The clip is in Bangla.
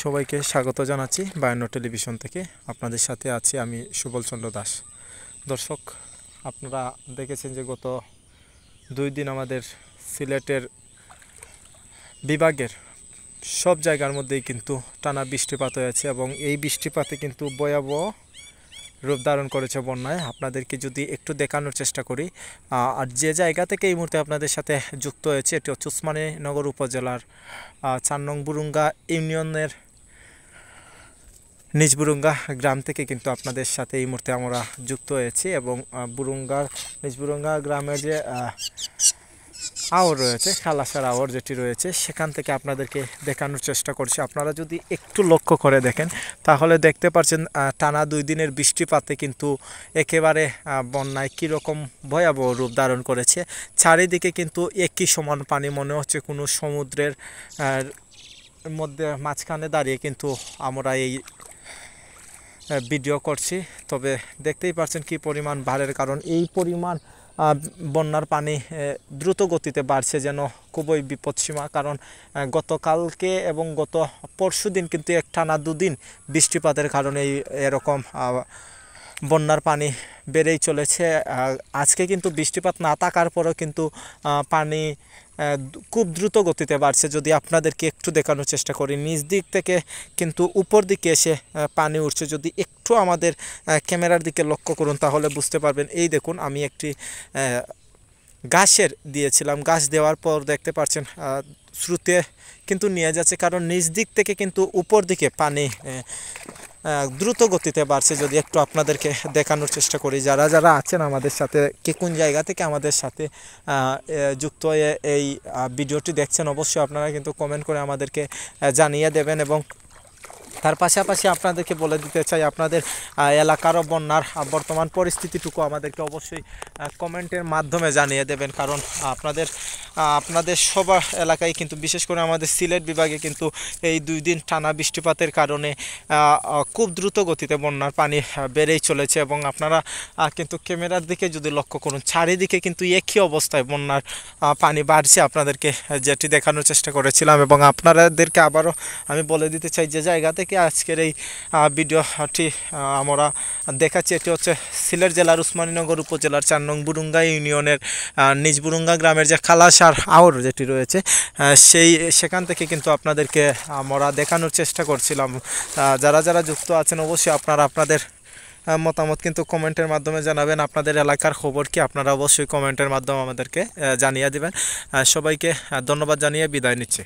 সবাইকে স্বাগত জানাচ্ছি বায়ান্ন টেলিভিশন থেকে। আপনাদের সাথে আছি আমি সুবল চন্দ্র দাস। দর্শক, আপনারা দেখেছেন যে গত 2 দিন আমাদের সিলেটের বিভাগের সব জায়গার মধ্যেই কিন্তু টানা বৃষ্টিপাত হয়েছে এবং এই বৃষ্টিপাতে কিন্তু ভয়াবহ রূপ ধারণ করেছে বন্যায়। আপনাদেরকে যদি একটু দেখানোর চেষ্টা করি, আর যে জায়গা থেকে এই মুহূর্তে আপনাদের সাথে যুক্ত হয়েছে এটি হচ্ছে ওসমানীনগর উপজেলার 4 নং বুরুঙ্গা ইউনিয়নের নিজ বুরুঙ্গা গ্রাম থেকে কিন্তু আপনাদের সাথে এই মুহূর্তে আমরা যুক্ত হয়েছি এবং নিজ বুরুঙ্গা গ্রামের যে আওর রয়েছে, খালাসার আওর যেটি রয়েছে, সেখান থেকে আপনাদেরকে দেখানোর চেষ্টা করছি। আপনারা যদি একটু লক্ষ্য করে দেখেন তাহলে দেখতে পাচ্ছেন টানা 2 দিনের বৃষ্টিপাতে কিন্তু একেবারে বন্যায় কীরকম ভয়াবহ রূপ ধারণ করেছে। চারিদিকে কিন্তু একই সমান পানি, মনে হচ্ছে কোনো সমুদ্রের মধ্যে মাঝখানে দাঁড়িয়ে কিন্তু আমরা এই ভিডিও করছি। তবে দেখতেই পাচ্ছেন কি পরিমাণ বাড়ের কারণ এই পরিমাণ বন্যার পানি দ্রুত গতিতে বাড়ছে, যেন খুবই বিপদসীমা। কারণ গতকালকে এবং গত পরশু দিন কিন্তু টানা 2 দিন বৃষ্টিপাতের কারণে এরকম বন্যার পানি বেড়েই চলেছে। আজকে কিন্তু বৃষ্টিপাত না থাকার পরেও কিন্তু পানি খুব দ্রুত গতিতে বাড়ছে। যদি আপনাদেরকে একটু দেখানোর চেষ্টা করি, নিচ দিক থেকে কিন্তু উপর দিকে এসে পানি উঠছে। যদি একটু আমাদের ক্যামেরার দিকে লক্ষ্য করুন তাহলে বুঝতে পারবেন। এই দেখুন, আমি একটি গাছের দিয়েছিলাম, গাছ দেওয়ার পর দেখতে পাচ্ছেন স্রোতে কিন্তু নিয়ে যাচ্ছে, কারণ নিচ দিক থেকে কিন্তু উপর দিকে পানি দ্রুত গতিতে বাড়ছে। যদি একটু আপনাদেরকে দেখানোর চেষ্টা করি, যারা যারা আছেন আমাদের সাথে, কে কোন জায়গা থেকে আমাদের সাথে যুক্ত হয়ে এই ভিডিওটি দেখছেন, অবশ্যই আপনারা কিন্তু কমেন্ট করে আমাদেরকে জানিয়ে দেবেন। এবং তার পাশাপাশি আপনাদেরকে বলে দিতে চাই, আপনাদের এলাকারও বন্যার বর্তমান পরিস্থিতিটুকু আমাদেরকে অবশ্যই কমেন্টের মাধ্যমে জানিয়ে দেবেন। কারণ আপনাদের সবার এলাকায় কিন্তু, বিশেষ করে আমাদের সিলেট বিভাগে কিন্তু এই 2 দিন টানা বৃষ্টিপাতের কারণে খুব দ্রুত গতিতে বন্যার পানি বেড়েই চলেছে। এবং আপনারা কিন্তু ক্যামেরার দিকে যদি লক্ষ্য করুন, চারিদিকে কিন্তু একই অবস্থায় বন্যার পানি বাড়ছে, আপনাদেরকে যেটি দেখানোর চেষ্টা করেছিলাম। এবং আপনাদেরকে আবারও আমি বলে দিতে চাই, যে জায়গা থেকে আজকের এই ভিডিওটি আমরা দেখাচ্ছি, এটি হচ্ছে সিলেট জেলার ওসমানীনগর উপজেলার 4 নং বুরুঙ্গা ইউনিয়নের নিজ বুরুঙ্গা গ্রামের যে খালাসার আওর যেটি রয়েছে, সেখান থেকে কিন্তু আপনাদেরকে আমরা দেখানোর চেষ্টা করছিলাম। যারা যারা যুক্ত আছেন অবশ্যই আপনারা আপনাদের মতামত কিন্তু কমেন্টের মাধ্যমে জানাবেন। আপনাদের এলাকার খবর কি আপনারা অবশ্যই কমেন্টের মাধ্যমে আমাদেরকে জানিয়ে দেবেন। সবাইকে ধন্যবাদ জানিয়ে বিদায় নিচ্ছি।